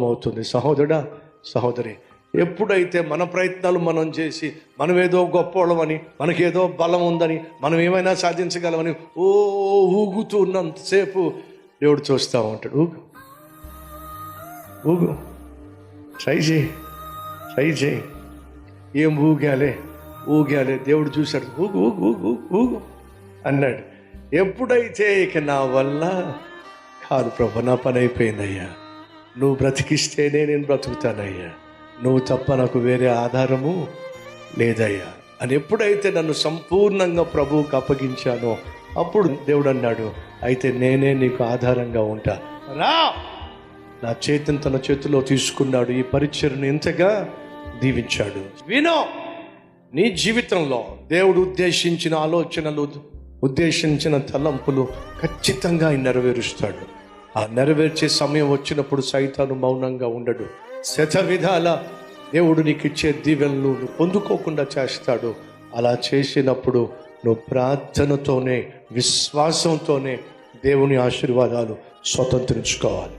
అవుతుంది. సహోదరుడా, సహోదరి, ఎప్పుడైతే మన ప్రయత్నాలు మనం చేసి మనమేదో గొప్పవాళ్ళమని, మనకేదో బలం ఉందని, మనం ఏమైనా సాధించగలమని ఊగుతూ ఉన్నంతసేపు దేవుడు చూస్తూ ఉంటాడు. ఊగు ఊగు, ట్రై చేయి. ఏం ఊగాలే దేవుడు చూశాడు. ఊగు ఊగు ఊగు ఊగు అన్నాడు. ఎప్పుడైతే ఇక నా వల్ల కాదు ప్రభు, నా పని అయిపోయిందయ్యా, నువ్వు బ్రతికిస్తేనే నేను బ్రతుకుతానయ్యా, నువ్వు తప్ప నాకు వేరే ఆధారము లేదయ్యా అని ఎప్పుడైతే నన్ను సంపూర్ణంగా ప్రభువుకు అప్పగించానో అప్పుడు దేవుడు అన్నాడు, అయితే నేనే నీకు ఆధారంగా ఉంటా, రా. నా చేతిని తన చేతిలో తీసుకున్నాడు. ఈ పరిచర్ను ఎంతగా దీవించాడు. వినో, నీ జీవితంలో దేవుడు ఉద్దేశించిన ఆలోచనలు, ఉద్దేశించిన తలంపులు ఖచ్చితంగా ఆయన నెరవేరుస్తాడు. ఆ నెరవేర్చే సమయం వచ్చినప్పుడు సైతాను మౌనంగా ఉండడు. శతవిధాల దేవుడు నీకు ఇచ్చే దీవెనలు నువ్వు పొందుకోకుండా చేస్తాడు. అలా చేసినప్పుడు నువ్వు ప్రార్థనతోనే, విశ్వాసంతోనే దేవుని ఆశీర్వాదాలు స్వతంత్రించుకోవాలి.